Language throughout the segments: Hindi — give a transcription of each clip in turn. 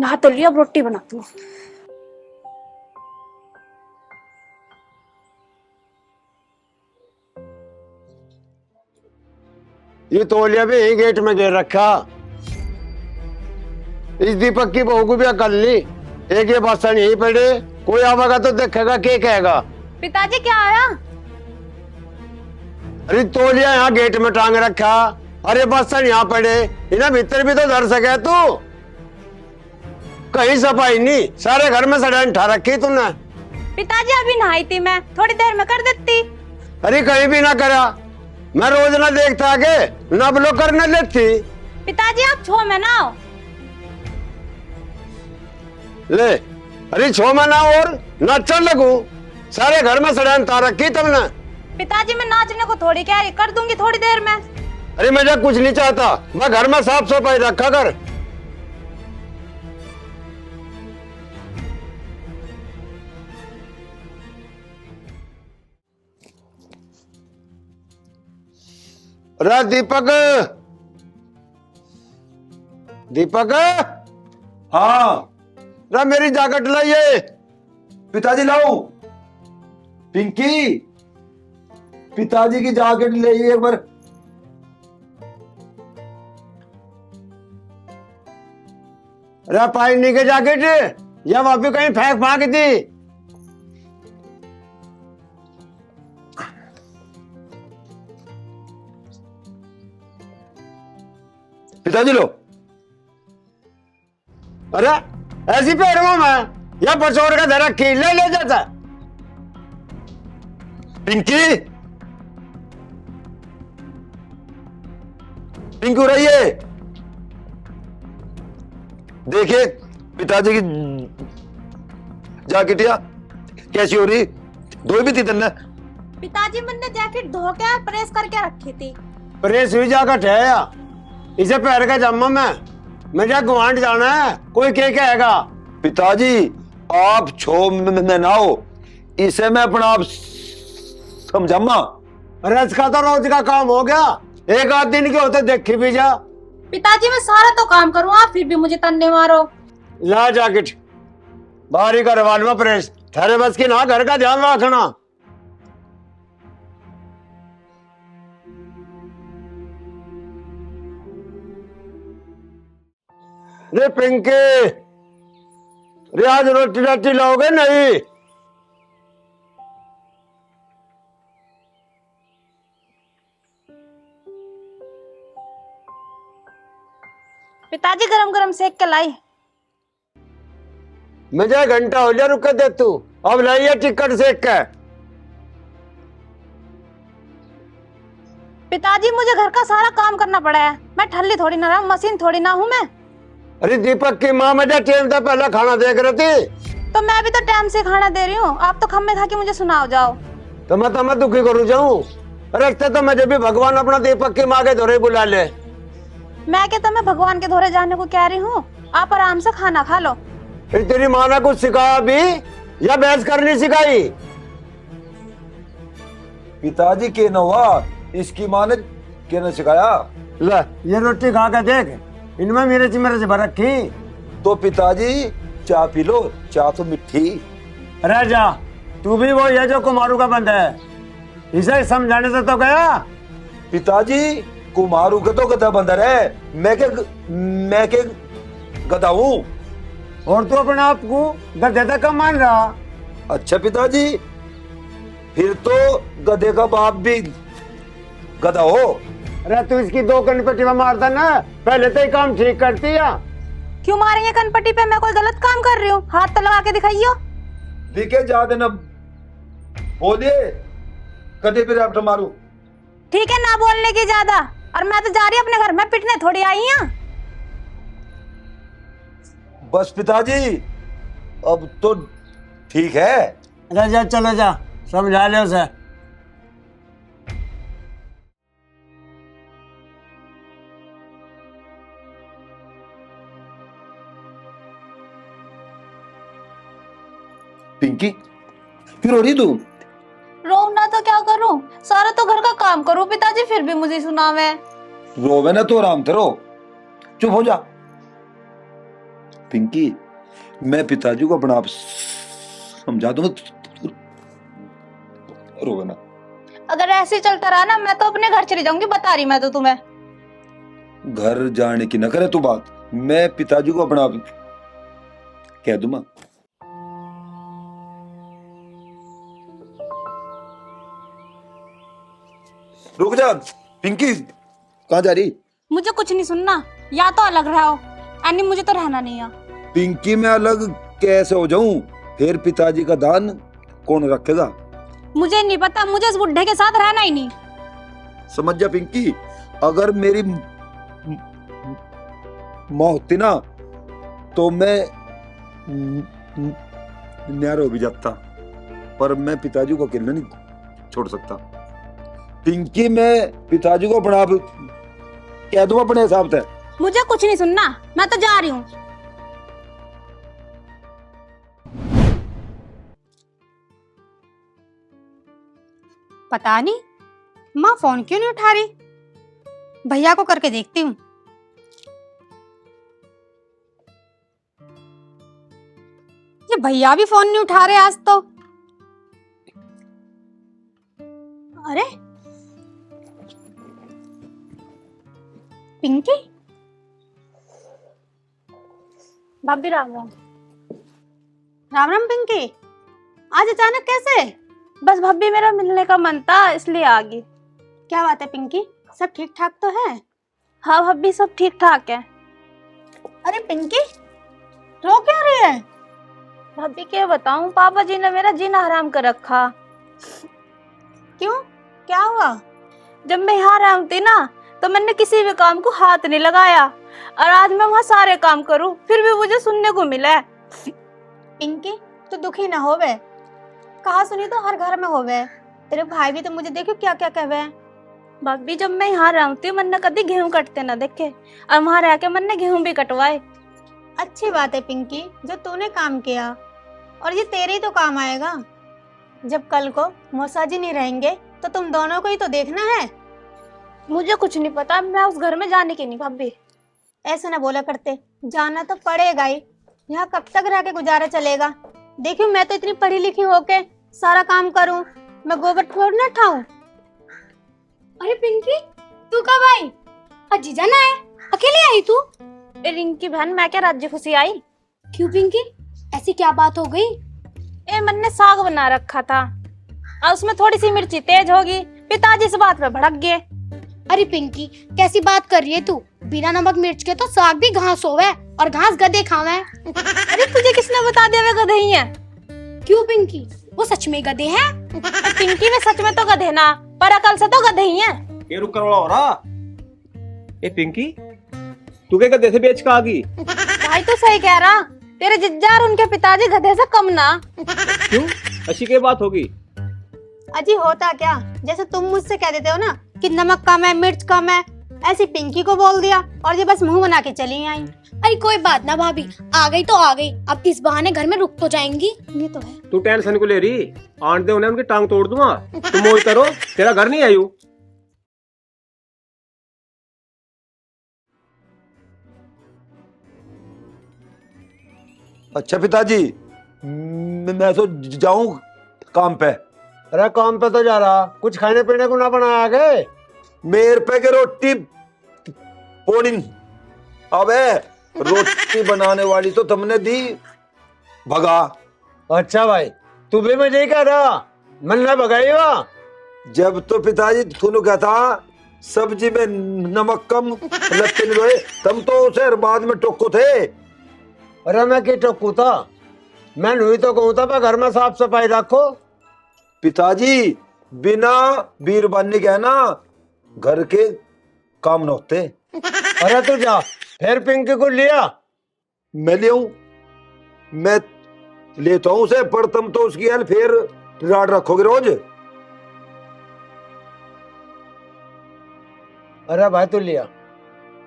नहा तो लिया, अब रोटी बनाती हूँ। ये तौलिया भी यही गेट में गिर रखा। इस दीपक की बहू को भी अकल ली। एक ये बर्तन यहीं पड़े, कोई आवेगा तो देखेगा, क्या कहेगा। पिताजी क्या आया? अरे तौलिया यहाँ गेट में टांग रखा, अरे बर्तन यहाँ पड़े, इन्हें भीतर भी तो धर सके तू। कहीं सफाई नहीं, सारे घर में सड़न ठा रखी तूने। पिताजी अभी नहाई थी मैं, थोड़ी देर में कर देती। अरे कहीं भी ना करा, मैं रोज ना देखता आगे, ना ब्लो करने लेती। पिताजी आप छो में ना आओ। ले, अरे छो में ना और नाचन लगू, सारे घर में सड़न ठा रखी तुमने। पिताजी मैं नाचने को थोड़ी कह रही, कर दूंगी थोड़ी देर में। अरे मैं कुछ नहीं चाहता, मैं घर में साफ सफाई रखा कर। अरे दीपक, दीपक, हाँ रा मेरी जैकेट लाइए। पिताजी लाओ। पिंकी, पिताजी की जैकेट ले एक बार। अरे पानी के जैकेट या वापी कहीं फेंक फाक दी। पिताजी लो। अरे ऐसी पैरों में या पचोर का धरा की ले जाता। पिंकी, पिंकी रहिए। देखिए पिताजी की जैकेटिया कैसी हो रही, धोई भी थी तन्ने। पिताजी मैंने जैकेट धो के प्रेस करके रखी थी। प्रेस हुई जैकेट है या इसे पैर का जम्मा में मुझे गुआंढ जाना है, कोई क्या कहेगा। पिताजी आप छो में ना हो, इसे मैं अपना आप समझामा। अरे इसका तो रोज का काम हो गया, एक आध दिन के होते देखी भी जा। पिताजी मैं सारा तो काम करूँ, आप फिर भी मुझे तन्ने मारो। ला जैकेट बाहरी करवा लो प्रेस, थारे बस की ना, घर का ध्यान रखना। रे पिंकी, रे आज रोटी रोटी लाओगे नहीं? पिताजी गरम गरम सेक के लाई। मुझे घंटा हो गया रुक दे तू, अब लाइए टिकट सेक के। पिताजी मुझे घर का सारा काम करना पड़ा है, मैं ठल्ली थोड़ी ना रहूं, मशीन थोड़ी ना हूँ मैं। अरे दीपक की माँ मुझे टाइम था पहला खाना देख रही थी। तो मैं भी तो टाइम से खाना दे रही हूँ, आप तो खम्मे खा के मुझे सुनाओ जाओ। तो मैं दुखी करूँ जाऊँ? रखते तो मुझे भी भगवान अपना दीपक की माँ के धोरे बुला ले। मैं क्या तुम्हें भगवान के धोरे जाने को कह रही हूँ, आप आराम से खाना खा लो। फिर तेरी माँ ने कुछ सिखाया भी या बहस करनी सिखाई? पिताजी के न हुआ, इसकी माँ ने के न सिखाया। ले ये रोटी खा के देख, इनमें मिर्च मिर्च भर रखी। तो पिताजी चाय पी लो, चाय तो मिठी। रह जा, तू भी वो है जो कुमारू का बंद है, इसे समझाने से तो गया। पिताजी कुमारू के तो गधा बंदर है, मैं के गधा हूँ। और तू अपने आप को गधे तक का मान रहा। अच्छा पिताजी, फिर तो गधे का बाप भी गधा हो। अरे तू इसकी दो कनपट्टी में मारता ना, पहले तो ही काम ठीक करती है। क्यों मारेंगे कनपट्टी पे? मैं कोई गलत काम कर रही हूँ? हाथ तो लगा के दिखाइयो। दिखे जा देना, बोलिए गधे पे रैप्ट मारू। ठीक है ना बोलने की ज्यादा, और मैं तो जा रही अपने घर में, पिटने थोड़ी आई हूँ। बस पिताजी अब तो ठीक है। जा जा चलो जा, समझा ले उसे। पिंकी फिर हो रही तू? रोना तो क्या करूं, सारा तो घर का काम करूं, पिताजी फिर भी मुझे सुनावे। रोवे ना तो आराम करो, चुप हो जा। पिंकी, मैं पिताजी को अपना आप समझा दूंगा, रोना। अगर ऐसे चलता रहा ना, मैं तो अपने घर चली जाऊंगी, बता रही मैं तो तुम्हें। घर जाने की न करे तू बात, मैं पिताजी को अपना आप कह दूंगा। रुक जा पिंकी, कहाँ जा रही? मुझे कुछ नहीं सुनना, या तो अलग रहो, यानी मुझे तो रहना नहीं है। पिंकी, मैं अलग कैसे हो जाऊं? फिर पिताजी का दान कौन रखेगा? मुझे नहीं पता, मुझे इस बुढ़े के साथ रहना ही नहीं। समझ जा पिंकी, अगर मेरी माँ होती ना तो मैं न्यारा हो भी जाता, पर मैं पिताजी को अकेले नहीं छोड़ सकता। पिंकी, मैं पिताजी को अपना आप कह दूं अपने हिसाब से। मुझे कुछ नहीं सुनना, मैं तो जा रही हूँ। पता नहीं माँ फोन क्यों नहीं उठा रही, भैया को करके देखती हूँ। ये भैया भी फोन नहीं उठा रहे आज तो। अरे पिंकी, भाभी राम राम। राम राम पिंकी, आज अचानक कैसे? बस भाभी मेरा मिलने का मन था इसलिए आ गई। क्या बात है पिंकी, सब ठीक ठाक तो है? हाँ भाभी, सब ठीक ठाक है। अरे पिंकी, रो क्या रही है? भाभी क्या बताऊं, पापा जी ने मेरा जीना हराम कर रखा। क्यों, क्या हुआ? जब मैं यहाँ रहती ना तो मैंने किसी भी काम को हाथ नहीं लगाया, और आज मैं वहाँ सारे काम करूँ फिर भी मुझे सुनने को मिला है। पिंकी, तू दुखी ना होवे, कहा सुनी तो हर घर में होवे। तेरे भाई भी तो मुझे देखो क्या क्या कहवे। भाभी, जब मैं यहाँ रहती हूँ मैंने कभी गेहूं कटते ना देखे, और वहाँ रह के मैंने गेहूं भी कटवाए। अच्छी बात है पिंकी, जो तूने काम किया, और ये तेरे ही तो काम आएगा। जब कल को मौसा जी नहीं रहेंगे तो तुम दोनों को ही तो देखना है। मुझे कुछ नहीं पता, मैं उस घर में जाने की नहीं। भाभी ऐसे ना बोला करते, जाना तो पड़ेगा ही। यहाँ कब तक रह के गुजारा चलेगा? देखियो, मैं तो इतनी पढ़ी लिखी होके सारा काम करूं, मैं गोबर थोड़ी ना उठाऊं। अरे पिंकी, तू कब आई? अजीजा ना है, अकेले आई तू? रिंकी बहन, मैं क्या राज्य खुशी आई। क्यों पिंकी, ऐसी क्या बात हो गई? मन ने साग बना रखा था और उसमें थोड़ी सी मिर्ची तेज होगी, पिताजी इस बात पे भड़क गए। अरे पिंकी, कैसी बात कर रही है तू? बिना नमक मिर्च के तो साग भी घास होवे, और घास गधे खावे। अरे तुझे किसने बता दिया वे गधे ही हैं? क्यों पिंकी, वो सच में गधे हैं? पिंकी, वे सच में तो गधे ना, पर अकल से तो गधे ही हैं। ये रुक कर हो रहा। ए पिंकी, तू क्या गधे से बेच का आ गई? भाई तो सही कह रहा, तेरे जिज्जा और उनके पिताजी गधे से कम ना। क्यों, अच्छी क्या बात होगी? अजी होता क्या, जैसे तुम मुझसे कह देते हो ना कि नमक कम है, मिर्च कम है, ऐसी पिंकी को बोल दिया और ये बस मुंह बना के चली आई। अरे कोई बात ना भाभी, आ गई तो आ गई, अब इस बहाने घर में रुक तो जाएंगी। ये तो है। तू टेंशन को ले रही, आंट दे उन्हें, उनकी टांग तोड़ दूंगा। तुम मौज करो, तेरा घर नहीं आई हूँ। अच्छा पिताजी, मैं तो जाऊं काम पे। अरे काम पे तो जा रहा, कुछ खाने पीने को ना बनाया गए? मेरे पे के रोटी पोड़ी। अबे रोटी बनाने वाली तो तुमने दी भगा। अच्छा भाई, तू भी मुझे ही कह रहा मन ना भगाई हुआ। जब तो पिताजी तूने कहा था सब्जी में नमक कम लगते नहीं रहे, तुम तो उसे बाद में टोको थे। अरे मैं की टोकू था, मैं नहीं तो कहूँ था घर में साफ सफाई रखो। पिताजी, बिना बीरबानी के ना घर के काम न होते। अरे तू जा, फिर पिंकी को लिया। मैं ले आऊं, मैं लेता हूं उसे, पर तुम तो उसकी हेल्प फिर राड रखोगे रोज। अरे भाई तू लिया,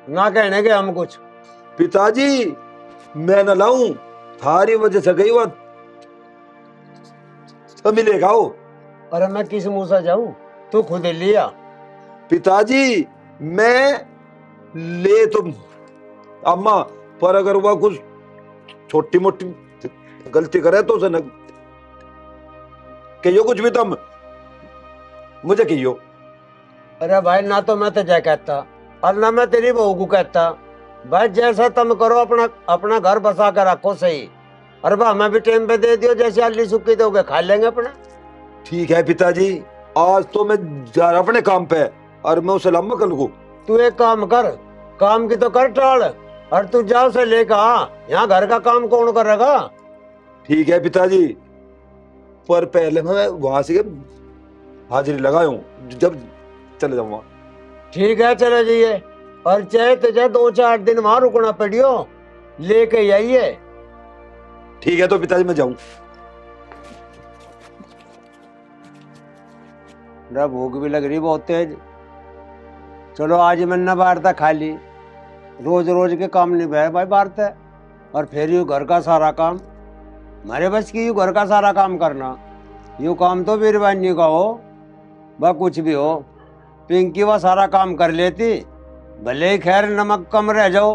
ना कहने के हम कुछ। पिताजी, मैं न लाऊं, थारी वजह से गई वो मिलेगा हो। अरे मैं किस मुंह से जाऊं, तू खुद ही लिया। पिताजी, मैं ले तुम अम्मा, पर अगर वह कुछ छोटी मोटी गलती करे तो उसे न कहियो कुछ भी, तुम मुझे कहियो। अरे भाई ना तो मैं तुझे कहता और ना मैं तेरी बहू को कहता। भाई जैसा तुम करो अपना अपना घर बसा कर रखो सही। और भाई हमें भी टाइम पे दे दियो, जैसे आली सुक्की दोगे खा लेंगे अपना। ठीक है पिताजी, आज तो मैं जा रहा अपने काम पे और मैं उसे लम्बा कर लूँ। तू एक काम कर, काम की तो कर टाल और तू जाओ से लेकर आ। यहाँ घर का काम कौन करेगा? ठीक है पिताजी, पर पहले मैं वहां से हाजिरी लगाऊं, जब चले जाऊंगा। ठीक है चले जाइए, और चाहे तुझे 2-4 दिन वहां रुकना पड़ियो, लेके आइए। ठीक है तो पिताजी मैं जाऊं। मेरा भूख भी लग रही बहुत तेज। चलो आज मैंने बाहर तक खा ली। रोज रोज के काम नहीं भाई भाई बाहर तक, और फिर यूँ घर का सारा काम हमारे बस की, यूँ घर का सारा काम करना। यूँ काम तो बीरबानी का हो वह कुछ भी हो, पिंकी वह सारा काम कर लेती। भले ही खैर नमक कम रह जाओ,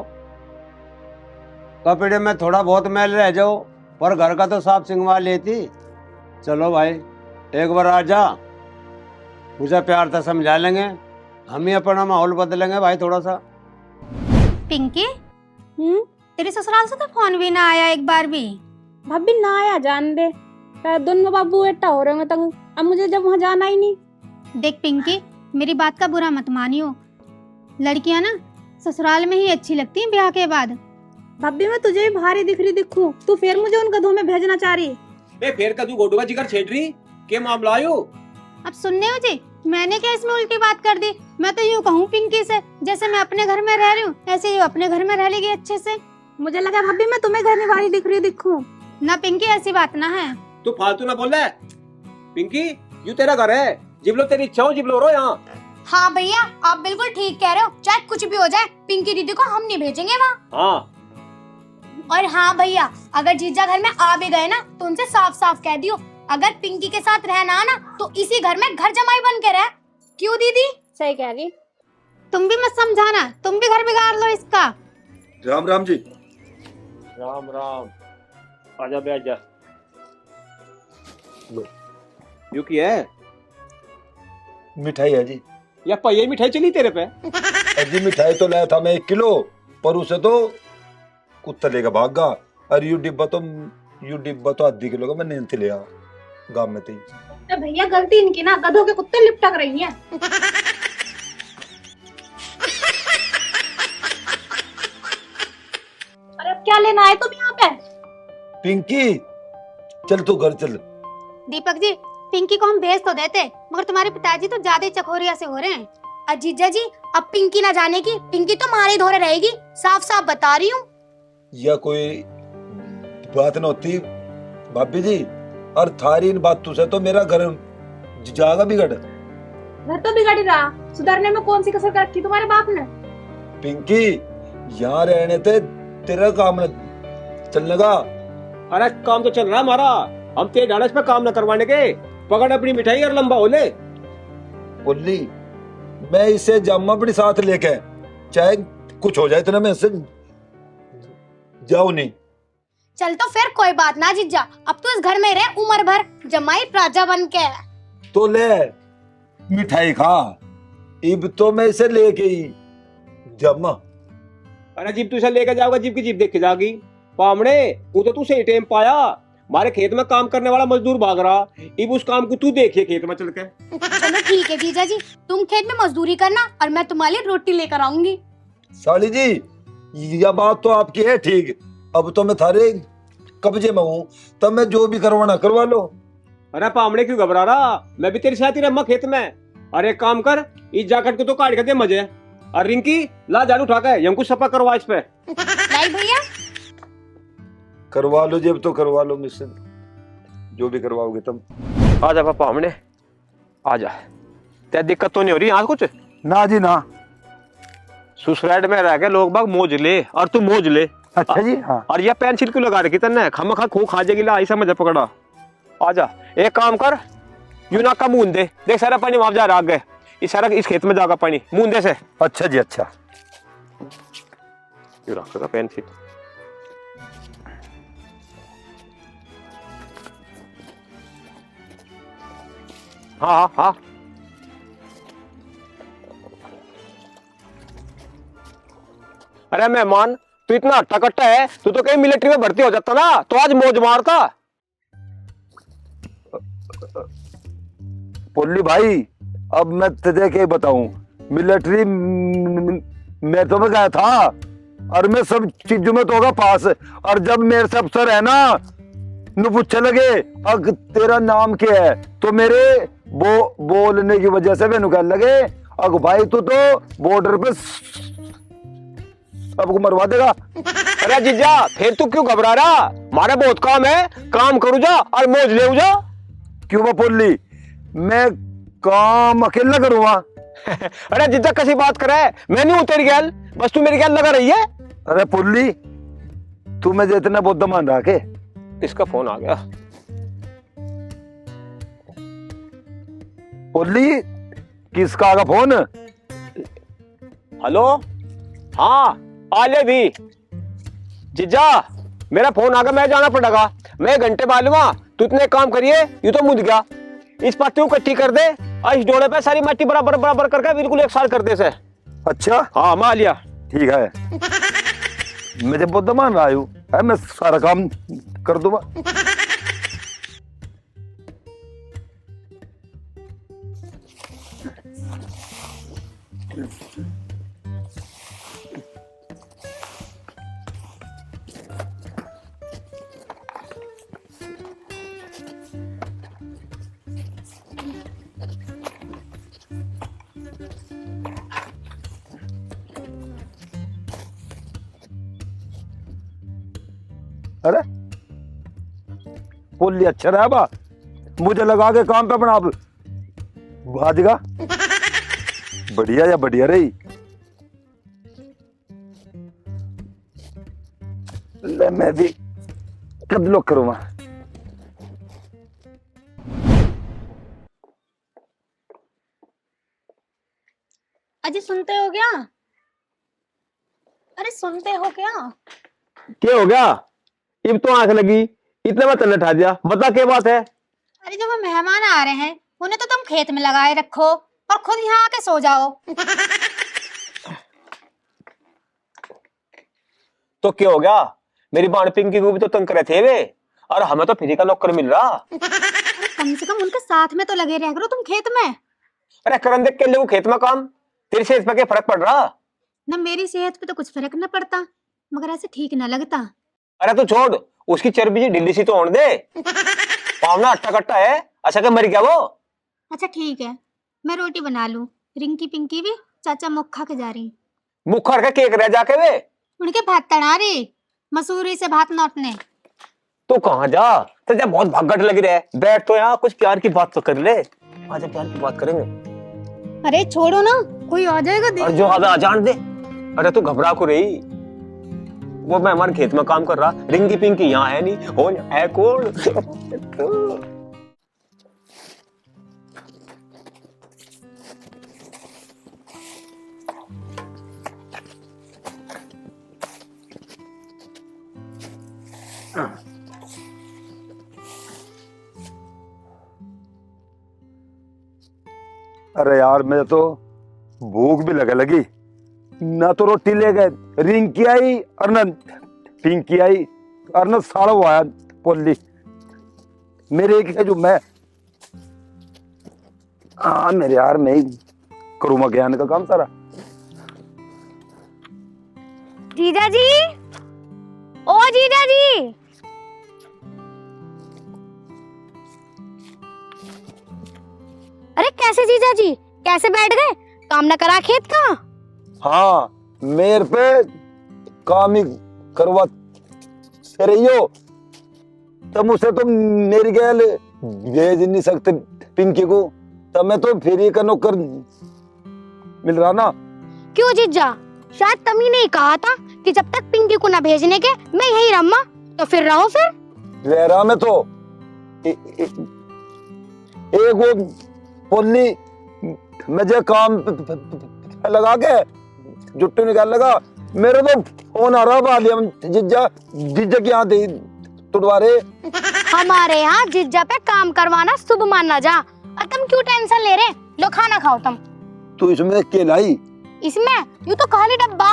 कपड़े में थोड़ा बहुत मैल रह जाओ, पर घर का तो साफ सिंगवा लेती। चलो भाई एक बार आ जा, मुझे प्यार से समझा लेंगे, हम ही अपना माहौल बदलेंगे भाई थोड़ा सा। पिंकी, तेरे ससुराल से तो फोन भी ना आया एक बार भी। भाभी ना आया जान दे, दोनों बाबू बेटा हो रहे होंगे तंग, अब मुझे जब वहाँ जाना ही नहीं। देख पिंकी, मेरी बात का बुरा मत मानियो, लड़कियां ना ससुराल में ही अच्छी लगती हैं ब्याह के बाद। भाभी मैं तुझे भी भारी दिख रही दिखूं, तू फिर मुझे उन गधों में भेजना चाह रही? बे फिर कदू गोडू का जिगर छेड़ रही, के मामला आयो? अब सुनने हो जी, मैंने क्या इसमें उल्टी बात कर दी? मैं तो यूँ कहूँ पिंकी से, जैसे मैं अपने घर में रह रही हूँ ऐसे यूँ अपने घर में रह लेगी अच्छे से। मुझे लगा भाभी मैं तुम्हें घर में भारी दिख रही दिखूं। ना पिंकी, ऐसी बात ना है। तू फालतू ना बोल रहा है। पिंकी यू तेरा घर है, जिबलो तेरी इच्छा हो जिबलो रो यहाँ। हाँ भैया, आप बिल्कुल ठीक कह रहे हो, चाहे कुछ भी हो जाए पिंकी दीदी को हम नहीं भेजेंगे वहाँ। हाँ और हाँ भैया, अगर जीजा घर में आ भी गए ना तो उनसे साफ साफ कह दियो, अगर पिंकी के साथ रहना ना तो इसी घर में घर जमाई बन के रह। क्यों दीदी? सही कह रही। तुम भी मत समझाना, तुम भी घर बिगाड़ लो इसका। राम राम जी। राम राम, आजा बे आजा। यू की है? मिठाई है जी। या पहिए मिठाई चली तेरे पे? जी मिठाई तो लाया था मैं 1 किलो, पर उसे तो कुत्ता लेकर भाग गया। और यू डिब्बा तो आधी किलो का मैं नहीं ले आया गांव में थी। तो भैया गलती इनकी ना, गधों के कुत्ते लिपटक रही हैं। अरे अब क्या लेना है तुम यहाँ पे? पिंकी चल तू घर चल। दीपक जी, पिंकी को हम भेज तो देते, मगर तुम्हारे पिताजी तो ज्यादा ही चकोरिया से हो रहे हैं। अजीजा जी, अब पिंकी ना जाने की, पिंकी तो मारे धोरे रहेगी, साफ साफ बता रही हूँ। या कोई बात न होती भाभी जी, और थारी इन बातों से तो मेरा घर जागा बिगड़। घर तो बिगड़ ही रहा, सुधरने में कौन सी कसर रखी तुम्हारे बाप ने? पिंकी यहाँ रहने ते तेरा काम न चलने का। अरे काम तो चल रहा हमारा, हम तेरे डालच पे काम न करवाने के। पकड़ अपनी मिठाई और लंबा हो ले। बोली मैं इसे जामा अपने साथ लेके, चाहे कुछ हो जाए तो ना मैं इससे जाऊं नहीं। चल तो फिर कोई बात ना जीजा, अब तो इस घर में रहे उम्र भर जमाई राजा बन के। तो ले मिठाई खा, इब तो मैं इसे लेके ही जामा। अरे जीप तू इसे लेकर जाओगा, जीप की जीप देख के जागी। पामड़े वो तो तू सही टाइम पाया, हमारे खेत में काम करने वाला मजदूर भाग रहा, इब उस काम को तू देखिए खेत में चल के। चलो ठीक है जीजा जी, तुम खेत में मजदूरी करना और मैं तुम्हारे लिए रोटी लेकर आऊंगी। साली जी यह बात तो आपकी है ठीक, अब तो मैं थारे कब्जे में हूँ, तब मैं जो भी करवाना करवा लो। अरे पामड़े क्यों घबरा रहा, मैं भी तेरे साथ ही रहा खेत में। अरे एक काम कर, इस जैकेट को तो काट के दे मजे। और रिंकी ला झाड़ू उठा के हमको सफा करवा इस पे। नहीं भैया, करवा लो जब तो करवा लो मुझसे, जो भी करवाओगे तुम। आ जा पापा, हमने आ जा। क्या दिक्कत तो नहीं हो रही यहाँ कुछ? ना जी ना। ससुराल में रह के लोग बाग मौज ले, और तू मौज ले। अच्छा जी हाँ। और यह पेंसिल क्यों लगा रखी तन्ने? खम खा खू खा जाएगी ला, ऐसा मजा पकड़ा। आ जा, एक काम कर, यू ना का मून दे, देख सारा पानी वहां जा रहा आगे, इस सारा इस खेत में जागा पानी, मून दे से। अच्छा जी अच्छा। यू रखेगा पेंसिल। हाँ हाँ हाँ। अरे मेहमान, तू इतना हट्टा कट्टा है, तू तो कहीं मिलिट्री में भर्ती हो जाता ना तो आज मौज मारता। पुल्ली भाई, अब मैं तुझे क्या बताऊं, मिलिट्री में तो मैं गया था और मैं सब चीजों में तो होगा पास। और जब मेरे से अफसर है ना नु पूछने लगे अग तेरा नाम क्या है, तो मेरे बोलने की वजह से मैंने कहने लगे अग भाई तू तो बॉर्डर पे सबको मरवा देगा। अरे जीजा, फिर तू क्यों घबरा रहा? हमारा बहुत काम है, काम करू जा और मौज ले जा। क्यों बा पुल्ली, मैं काम अकेला करूंगा? अरे जीजा कैसी बात करे, मैं नहीं हूं तेरी गैल, बस तू मेरी गैल लगा रही है। अरे पुल्ली, तू मुझे इतना बुद्ध मान रहा के? इसका फोन आ गया। पुल्ली, किसका आगा फोन? हेलो, हाँ आले भी। जीजा मेरा फोन आ गया, मैं जाना पड़ेगा, मैं घंटे बाद लूंगा। तू इतने काम करिए, यू तो मुद गया। इस पत्ती को इकट्ठी कर दे और इस डोले पे सारी मिट्टी बराबर बराबर करके बिल्कुल एक साल कर दे से। अच्छा हाँ मान लिया। ठीक है, मुझे बुद्ध मान रहा हूँ, मैं सारा काम कर दूंगा। अरे पुल्ली अच्छा रहा बा, मुझे लगा के काम पे अपना आप भाजगा। बढ़िया या बढ़िया रही। ले मैं भी कद लोग करूंगा। अजी सुनते हो क्या? अरे सुनते हो क्या? क्या हो गया? इब तो आंख लगी, इतने में तन्ने ठा दिया, बता क्या बात है? अरे जब वो मेहमान आ रहे हैं उन्हें तो तुम खेत में लगाए रखो और खुद यहाँ आके सो जाओ। तो क्या हो गया? मेरी बाण पिंकी को भी तो तंग करे थे वे, और हमें तो फ्री का नौकर मिल रहा। अरे कम से कम उनके साथ में तो लगे रह करो तुम खेत में। अरे करन देख के ले वो खेत में काम, तेरी सेहत पे क्या फर्क पड़ रहा? न मेरी सेहत पे तो कुछ फर्क न पड़ता, मगर ऐसे ठीक न लगता। अरे तू छोड़, उसकी चर्बी ढीली सी तो होने दे। पावना अट्टा कट्टा है, अच्छा क्या मर गया वो? अच्छा ठीक है, मैं रोटी बना लूं। रिंकी पिंकी भी चाचा मुख खा के जा रही। मुखर के केक रह जाके वे। उनके भात तड़ा रही, मसूरी से भात नौटने। तू कहाँ जा, तुझे बहुत भागट लगी रहे। बैठ तो यहाँ, कुछ प्यार की बात तो कर ले। आजा प्यार की बात करेंगे। अरे छोड़ो ना, कोई आ जाएगा। और जो आधा जान दे। अरे तू घबरा को रही, वो मैं हमारे खेत में काम कर रहा, रिंकी पिंकी यहाँ है नहीं, हो है कौन? अरे यार मुझे तो भूख भी लगी, ना तो रोटी ले गए, रिंकी आई और ना पिंकी आई और ना साड़ा वो आया पोली। मेरे एक है जो मैं मेरे यार मैं ही करूँगा ज्ञान का काम सारा। जीजा जी, ओ जीजा जी, अरे कैसे जीजा जी, कैसे बैठ गए? काम न करा खेत का? हाँ, मेरे पे काम ही करवा रही हो, तब मुझसे तो मेरी गैल भेज नहीं सकते पिंकी को, तब मैं तो फ्री का नौकर मिल रहा ना। क्यों जीजा, शायद तमी ने कहा था कि जब तक पिंकी को ना भेजने के मैं यही रहूंगा, तो फिर रहो। फिर रह रहा मैं तो एक वो पोली मुझे काम लगा के जुट्टू निकाल लगा, मेरे तो फोन आ रहा जिज्जा जिज्जा की यहाँ तुड़वा रहे। हमारे यहाँ जिज्जा पे काम करवाना शुभ माना जा, और तुम क्यों टेंशन ले रहे? लो खाना खाओ तुम। तू इसमें केलाई इसमें यूं तो खाली डब्बा।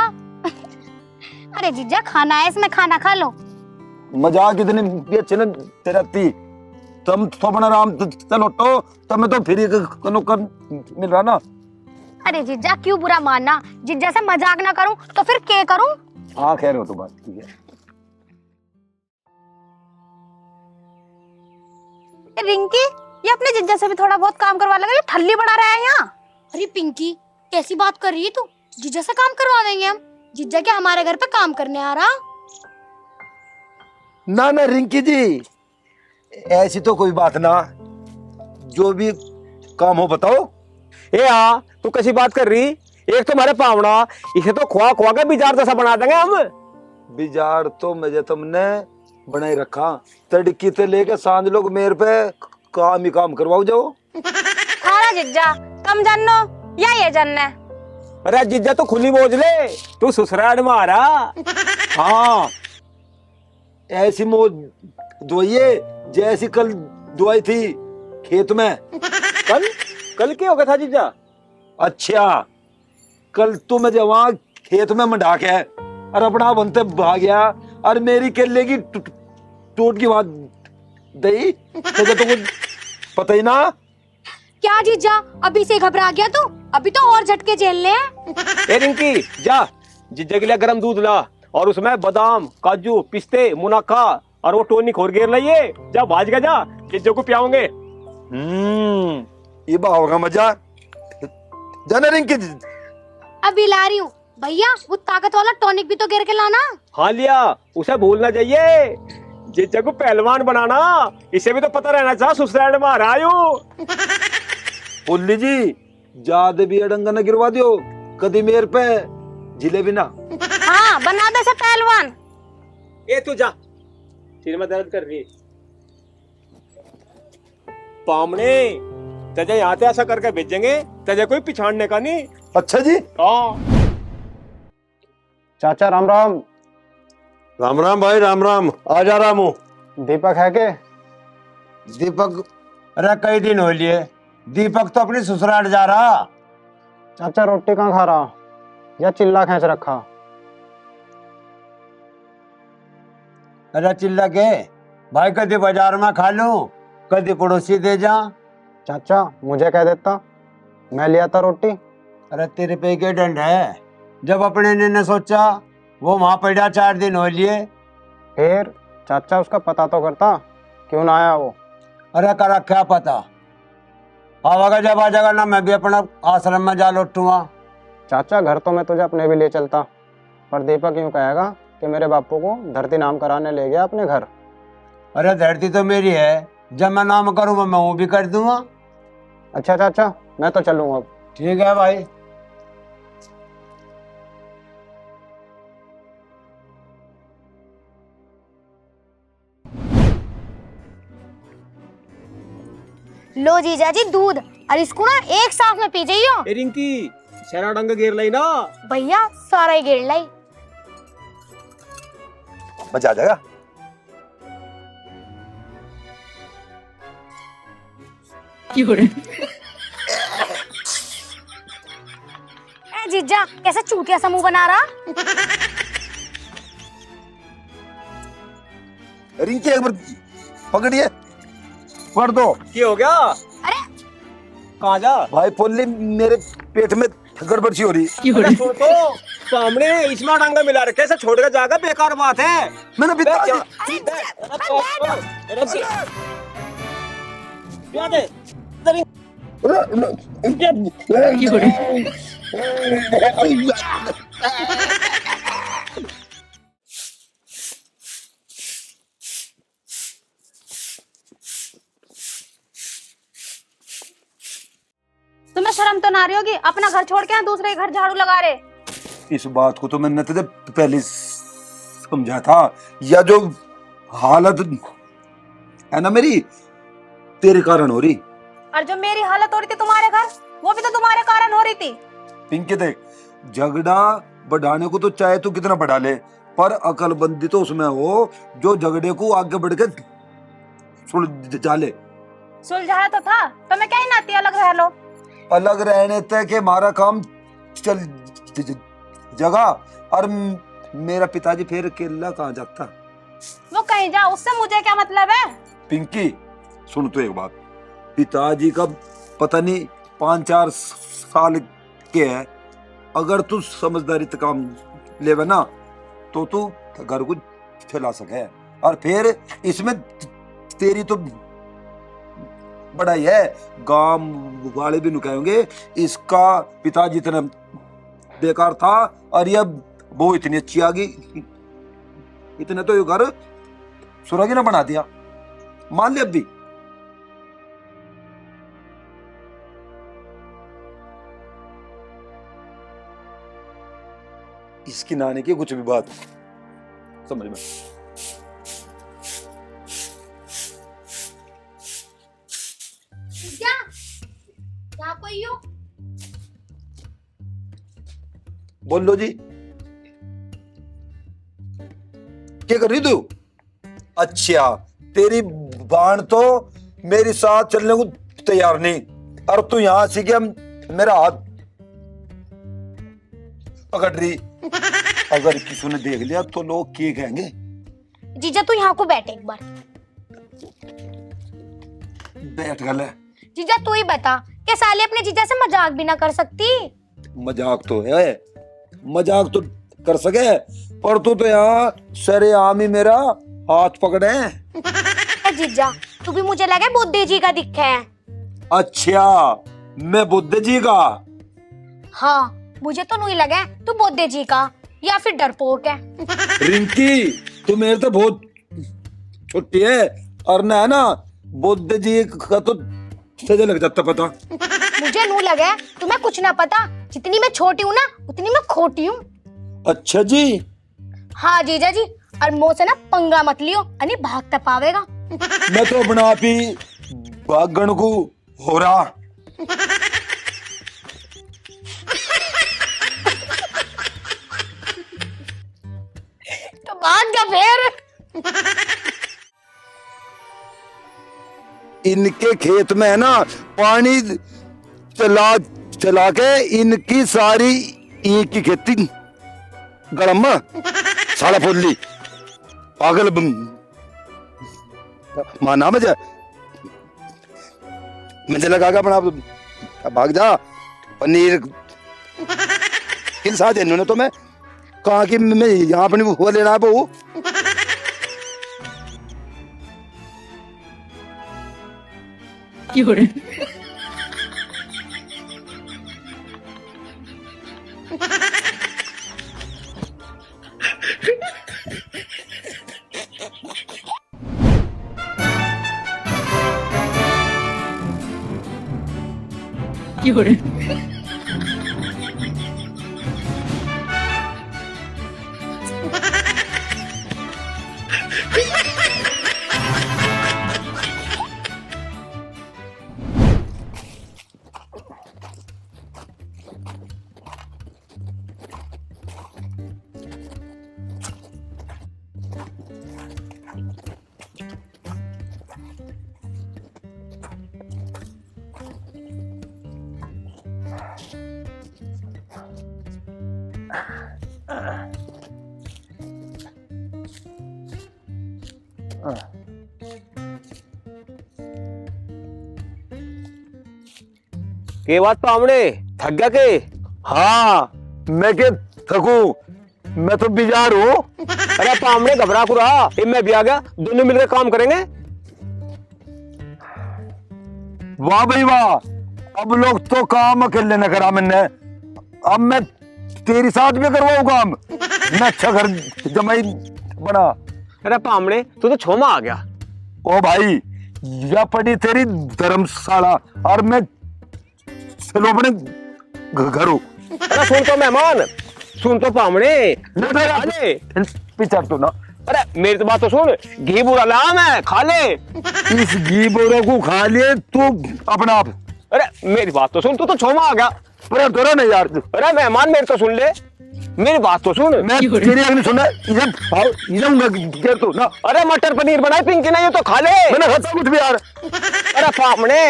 अरे जीजा खाना है इसमें, खाना खा लो। मजाक इतनी भी अच्छी न तेरा ती तुम तो अपना आराम चलो तो तब मैं तो फ्री कर मिल रहा ना। अरे जीजा क्यों बुरा मानना, जीजा से मजाक ना करूं तो फिर क्या करूं? हाँ खैर हो तो बात ठीक है। रिंकी, ये अपने जिज्जा से भी थोड़ा बहुत काम करवा लगे, ये ठल्ली बढ़ा रहा है यहाँ। अरे पिंकी कैसी बात कर रही है तू? जीजा से काम करवा देंगे हम। जीजा क्या हमारे घर पे काम करने आ रहा? ना ना रिंकी जी ऐसी तो कोई बात ना, जो भी काम हो बताओ। ए हाँ, तू कैसी बात कर रही? एक तो हमारे पावना, इसे तो खुआ खुआ के बिजार जैसा बना देंगे हम। बिजार तो मुझे तुमने बनाए रखा, तड़की से लेके सांझ लोग मेरे पे काम ही काम करवाओ जाओ। खाना जिज्जा कम जानो या ये जानना है? अरे जीजा तो खुली बोझ ले, तू ससुराल में आ रहा। हाँ ऐसी मौज दुआइए जैसी कल दुआई थी खेत में। कल कल क्या हो गया था जीजा? अच्छा कल तो मैं वहां खेत में मंडा के और अपना बनते भाग गया और मेरी केले की टूट की बात दही तो कुछ पता ही ना। क्या जीजा अभी से घबरा गया तू? अभी तो और झटके झेलने हैं। ए रिंकी जा, जीजा के लिए गरम दूध ला और उसमें बादाम, काजू, पिस्ते, मुनाका और वो टोनी खोर घेर लाइए। जा भाज के जा, जीजा को पियाओगे। ये बा होगा मजा। जाना रिंकी अभी ला रही हूँ भैया, वो ताकत वाला टॉनिक भी तो गिर के लाना। हाँ लिया, उसे भूलना चाहिए। जीजा को पहलवान बनाना, इसे भी तो पता रहना चाहिए ससुराल में आ रहा हूँ। पुल्ली जी ज्यादा भी अडंगा न गिरवा दियो कदी मेरे पे जिलेबी ना। हाँ बना दे से पहलवान। ए तू जा, सिर में दर्द कर रही। पामने तजे यहाँ से ऐसा करके भेजेंगे, तजे कोई पिछाड़ने का नहीं। अच्छा जी। हाँ चाचा राम राम। राम राम भाई राम राम। आ जा रामू। दीपक है के? दीपक अरे कई दिन हो लिए, दीपक तो अपनी ससुराल जा रहा। चाचा रोटी कहाँ खा रहा या चिल्ला खींच रखा? अरे चिल्ला के भाई, कभी बाजार में खा लूं, कभी पड़ोसी दे जा। चाचा मुझे कह देता, मैं लिया था रोटी। अरे तेरे पे के डंड है, जब अपने ने सोचा वो वहां पड़ा 4 दिन हो लिए। फिर चाचा उसका पता तो करता, क्यों ना आया वो? अरे करा क्या पता, आवागा जब आ जाएगा ना मैं भी अपना आश्रम में जा लौटूंगा। चाचा घर तो मैं तुझे अपने भी ले चलता, पर दीपक यूं कहेगा कि मेरे बापू को धरती नाम कराने ले गया अपने घर। अरे धरती तो मेरी है, जब मैं नाम करूंगा मैं वो भी कर दूंगा। अच्छा चाचा मैं तो चलूंगा अब। ठीक है भाई। लो जीजा जी दूध, और इसको ना एक साथ में पी जाइयो। ए रिंकी, शरा डंग घेर लाई ना। भैया सारा ही गिर लाई। मजा आ जाएगा। ए जीजा कैसे चूतिया सा मुंह बना रहा? रिंकी एक बार पकड़िए, पकड़ दो। क्या हो गया? अरे कहाँ जा? भाई पुल्ली मेरे पेट में गड़बड़ सी हो रही। अरे सुन तो, सामने इसमें डंगा मिला रखे, ऐसे छोड़ के जाएगा, बेकार बात है। मैंने बे, क्या? अरे अरे क्या दे? अरे, तुम्हें शर्म तो ना रही होगी, अपना घर छोड़ के यहाँ दूसरे के घर झाड़ू लगा रहे। इस बात को तो मैंने तुझे पहले समझा था, या जो हालत है ना मेरी तेरे कारण हो रही। और जो मेरी हालत हो रही थी तुम्हारे घर, वो भी तो तुम्हारे कारण हो रही थी। पिंकी देख, झगड़ा बढ़ाने को तो चाहे तू कितना बढ़ा ले, पर अकलबंदी तो उसमें हो जो झगड़े को आगे बढ़ के सुलझा ले। सुलझाया तो था, तो मैं क्या ही नाती अलग रह लो। अलग रहने तक के हमारा काम चल जगह, और मेरा पिताजी फिर अकेला कहाँ जाता। वो कहीं जा, उससे मुझे क्या मतलब है। पिंकी सुन तो एक बात, पिताजी का पता नहीं 5-4 साल के है, अगर तू समझदारी से काम लेवे ना तो तू घर को चला सके, और फिर इसमें तेरी तो बड़ाई है। गांव वाले भी नुकाएंगे इसका पिताजी इतना बेकार था और ये वो इतनी अच्छी आ गई, इतने तो ये घर सुरागी ना बना दिया। मान ले अब भी। इसकी नानी की कुछ भी बात समझ में। क्या क्या कोई हो? बोल लो जी, क्या कर रही तू? अच्छा, तेरी बाण तो मेरे साथ चलने को तैयार नहीं, और तू यहां से क्या मेरा हाथ पकड़ रही। अगर किसी ने देख लिया तो लोग क्या कहेंगे? जीजा तू यहाँ को बैठ एक बार। बैठ गल है। जीजा तू ही बता, क्या साले अपने जीजा से मजाक भी ना कर सकती? मजाक तो है, मजाक तो कर सके, पर तू तो यहाँ सरेआम ही मेरा हाथ पकड़े। जीजा तू भी मुझे लगा बुद्धि जी का दिखा है। अच्छा, मैं बुद्ध जी का? हाँ मुझे तो नहीं लगा तू बुद्धि जी का या फिर डरपोक है। रिंकी तू मेरे तो बहुत छोटी है, और ना बुद्ध जी का तो तुझे लग जाता पता। मुझे नू लगा तुम्हें कुछ ना पता, जितनी मैं छोटी हूँ ना उतनी मैं खोटी हूँ। अच्छा जी। हाँ जीजा जी, और मुँह से ना पंगा मत लियो, अनी भागता पावेगा। मैं तो अपना आप ही भागण को हो रहा। तो भाग जा फिर। इनके खेत में है ना पानी चला चला के इनकी सारी ईंट की खेती गरम साला फुल्ली पागल माना मुझे लगा अपना आप भाग जा। पनीर किन साथ इन्होंने तो मैं कहा कि मैं यहाँ अपनी वो लेना है बहू। के बात पावड़े थक गया के? हाँ मैं के थकू, मैं तो बीजार हूँ। अरे पावड़े घबरा को रहा, मैं भी आ गया, दोनों मिलकर काम करेंगे। वाह भाई वाह, अब लोग तो काम अकेले न करा मैंने, अब मैं तेरी साथ भी करवाऊँ काम। मैं अच्छा घर जमाई बना। अरे पावड़े तू तो छोमा आ गया। ओ भाई या पड़ी तेरी धर्मशाला और मैं चलो अपने घर हूँ। अरे सुन तो मेहमान, सुन तो पावड़े पिछड़ तो ना। अरे मेरी तो बात तो सुन, घी बुरा ला मैं खा ले। इस घी बोरा को खा लिए तू अपना आप। अरे मेरी बात तो सुन, तू तो छोमा आ गया। पर थोड़ा नहीं यार। अरे मेहमान मेरी तो सुन ले। मेरी बात तो सुन। मैं तेरी अगली सुनना इधर जाऊंगा घेर तो ना। अरे मटर पनीर बनाए पिंकी ने, ये तो खा ले। मैंने खाता कुछ भी यार। अरे पापने,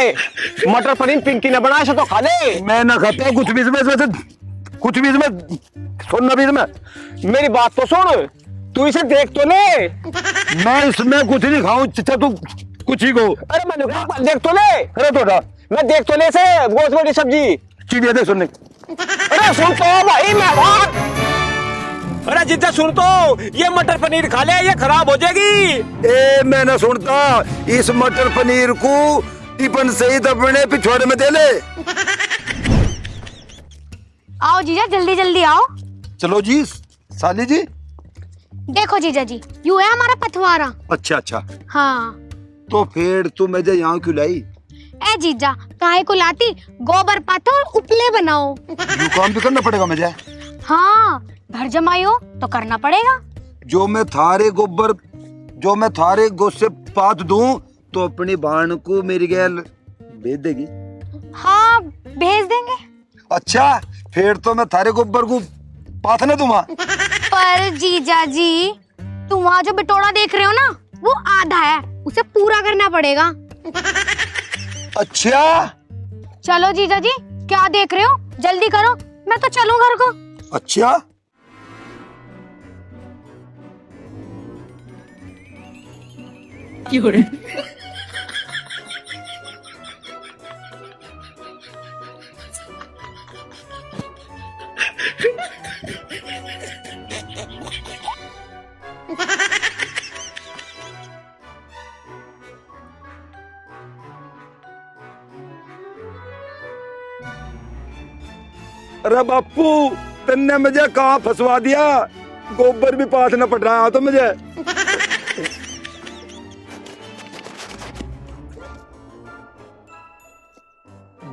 मटर पनीर पिंकी ने बनाया, तो खा ले। मैं ना खाता कुछ भी इसमें, कुछ भी इसमें सुनना भी इसमें। मेरी बात तो सुन, तू इसे देख तो ले। मैं इसमें कुछ नहीं खाऊं, चिच्चा तू कुछ ही को। अरे मैंने कहा देख तो ले। अरे थोड़ा मैं देख तो ले से बहुत बड़ी सब्जी। चिड़िया देख सुनने। अरे सुन तो भाई मैं बात। अरे जितना सुन तो, ये मटर पनीर खा ले, ये खराब हो जाएगी। ए मैं ना सुनता, इस मटर पनीर को टिफिन से ही दबने पिछवाड़े में दे ले। आओ जीजा, जल्दी जल्दी आओ। चलो जी साली जी। देखो जीजा जी, यू है हमारा पथवारा। अच्छा अच्छा, हाँ। तो फिर तू मुझे यहाँ क्यों लाई? ए जीजा, काहे को लाती? गोबर पाथो और उपले बनाओ। यू काम भी करना पड़ेगा मुझे। हाँ, घर जमाई हो तो करना पड़ेगा। जो मैं थारे गो से पात दूं तो अपनी बहन को मेरी गैल भेज देगी। हाँ, भेज देंगे। अच्छा, फिर तो मैं थारे गोबर को पाथ ना दूंगा। पर जीजा जी, तुम वहाँ जो बिटोड़ा देख रहे हो ना, वो आधा है, उसे पूरा करना पड़ेगा। अच्छा चलो जीजा जी, क्या देख रहे हो, जल्दी करो, मैं तो चलूं घर को। अच्छा, अरे बापू तन्ने मुझे कहाँ फंसवा दिया, गोबर भी पाथ न पड़ रहा तो मुझे।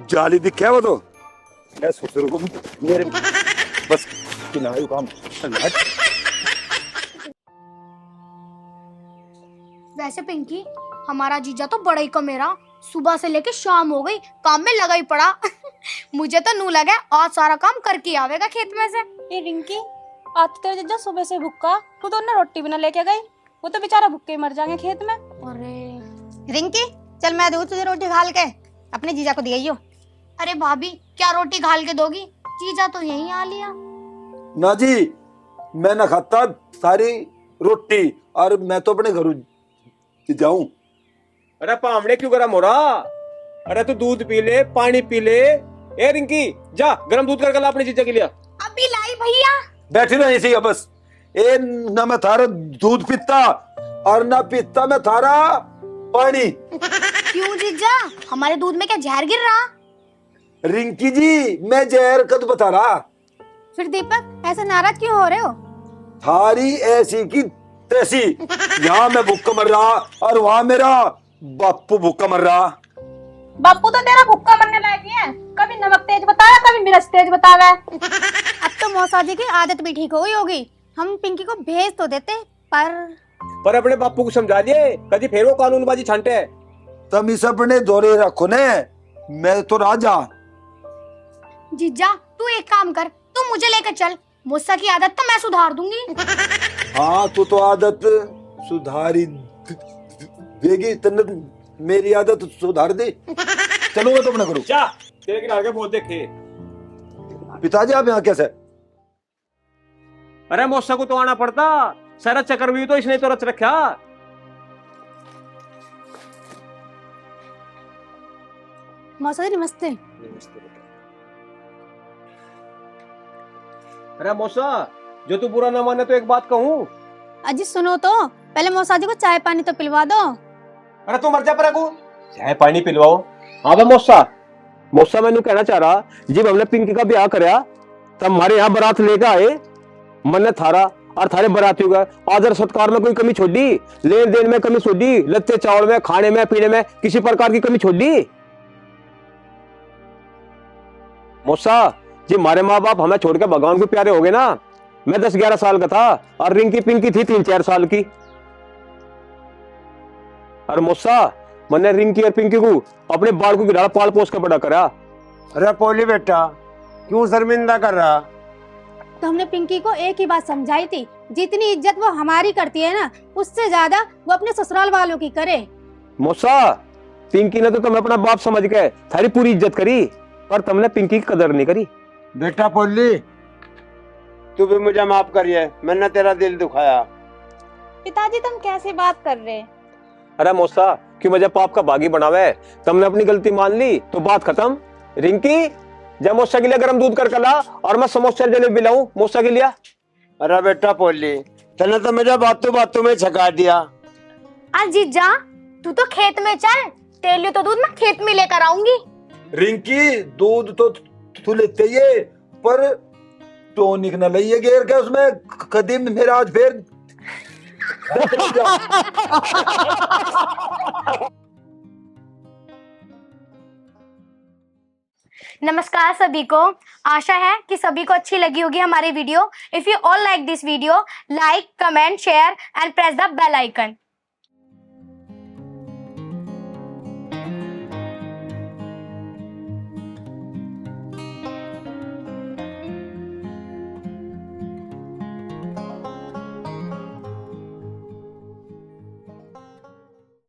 जाली दिखे वो तो मैं ससुर को मेरे बस किनारे काम। वैसे पिंकी, हमारा जीजा तो बड़ा ही कमेरा, सुबह से लेके शाम हो गई, काम में लगा ही पड़ा। मुझे तो नू लगा आज सारा काम करके आवेगा खेत में से। ये रिंकी, आज तो तेरे जीजा सुबह से भूखा, तू तो उन्हें रोटी भी ना लेके गई, वो तो बेचारा भूखे ही मर जाएंगे खेत में। अरे रिंकी, चल मैं दूँ तुझे रोटी घाल के, अपने जीजा को दिखाइयो। अरे भाभी, क्या रोटी घाल के दोगी? जीजा तो यहीं आ लिया। ना जी, मैं ना खाता सारी रोटी और मैं तो अपने घर जाऊं। अरे पामड़े क्यों गरम हो रहा? अरे तू दूध पी ले, पानी पी ले। ए रिंकी, जा गरम दूध करके ला अपने जीजा के लिए। अभी लाई भैया। बैठी ना इसी बस। ए ना मैं थारा दूध पीता और ना पीता मैं थारा पानी। क्यों जीजा, हमारे दूध में क्या जहर गिर रहा? रिंकी जी, मैं जहर कद बता रहा। फिर दीपक ऐसे नाराज क्यों हो रहे हो? थारी ऐसी की तैसी, यहाँ मैं भूखा मर रहा और वहाँ मेरा बापू भूखा मर रहा। बापू तो तेरा भूखा मरने लायक ही है, कभी नमक तेज बताया, कभी मिर्च तेज बतावे। अब तो मौसा जी की आदत भी ठीक हो गई होगी, हम पिंकी को भेज तो देते, पर अपने बापू को समझा दिए, कभी फिर वो कानूनबाजी छांटे। तुम इस अपने दौरे रखो ने, मैं तो राजा। जीजा, तू एक काम कर, तू मुझे लेकर चल, मुझसे की आदत तो मैं सुधार दूंगी। हाँ तू तो आदत सुधारी देगी, तन्ने मेरी आदत सुधार दे। चलो मैं तो अपना करूँ। जा तेरे किनारे के बहुत देखे। पिताजी आप यहाँ कैसे? अरे मौसा को तो आना पड़ता, सारा चक्कर भी तो इसने तो रच रखा। मौसा जी नमस्ते। अरे मौसा, जो तू बुरा ना माने तो एक बात कहूँ। अजी सुनो तो, पहले मौसा जी को चाय पानी तो पिलवा दो। अरे तू मर जा पर चाय पानी पिलवाओ। हाँ भाई मौसा, मौसा मैंने कहना चाह रहा, जब हमने पिंकी का ब्याह कराया तब हमारे यहाँ बारात लेकर आए, मन ने थारा और थारे बारातियों का आदर सत्कार में कोई कमी छोड़ी, लेन देन में कमी छोड़ी, लत्ते चावल में, खाने में, पीने में किसी प्रकार की कमी छोड़ी। मौसा जी, हमारे माँ बाप हमें छोड़ के भगवान को प्यारे हो गए ना। मैं 10-11 साल का था और रिंकी पिंकी थी 3-4 साल की। और मौसा, मैंने रिंकी और पिंकी को अपने बाल को गिरा पाल पोस के बड़ा करा। अरे पोली बेटा, क्यों शर्मिंदा कर रहा? तो हमने पिंकी को एक ही बात समझाई थी, जितनी इज्जत वो हमारी करती है ना, उससे ज्यादा वो अपने ससुराल वालों की करे। मौसा, पिंकी ने तो तुम्हें अपना बाप समझ के थारी पूरी इज्जत करी, पर तुमने पिंकी की कदर नहीं करी। बेटा पोली, तू भी मुझे माफ करिए, मैंने तेरा दिल दुखाया। पिताजी तुम कैसी बात कर रहे हैं? अरे मौसा, क्यों मुझे पाप का बागी बनावे? तुमने अपनी गलती मान ली तो बात खत्म। रिंकी, जब मौसा के लिए गर्म दूध कर ला और मैं समोसा जलेबी लाऊं मौसा के लिए। अरे बेटा पोली, तूने तो मुझे बातों में छका दिया। आज जीजा तू तो खेत में चल, तेरे लिए तो दूध मैं खेत में लेकर आऊंगी। रिंकी, दूध तो तू लेते ही है, पर टोनिक न लइए गेर के उसमें कदीम मेरा आज फिर नमस्कार सभी को, आशा है कि सभी को अच्छी लगी होगी हमारी video. If you all like this video, like, comment, share and press the bell icon.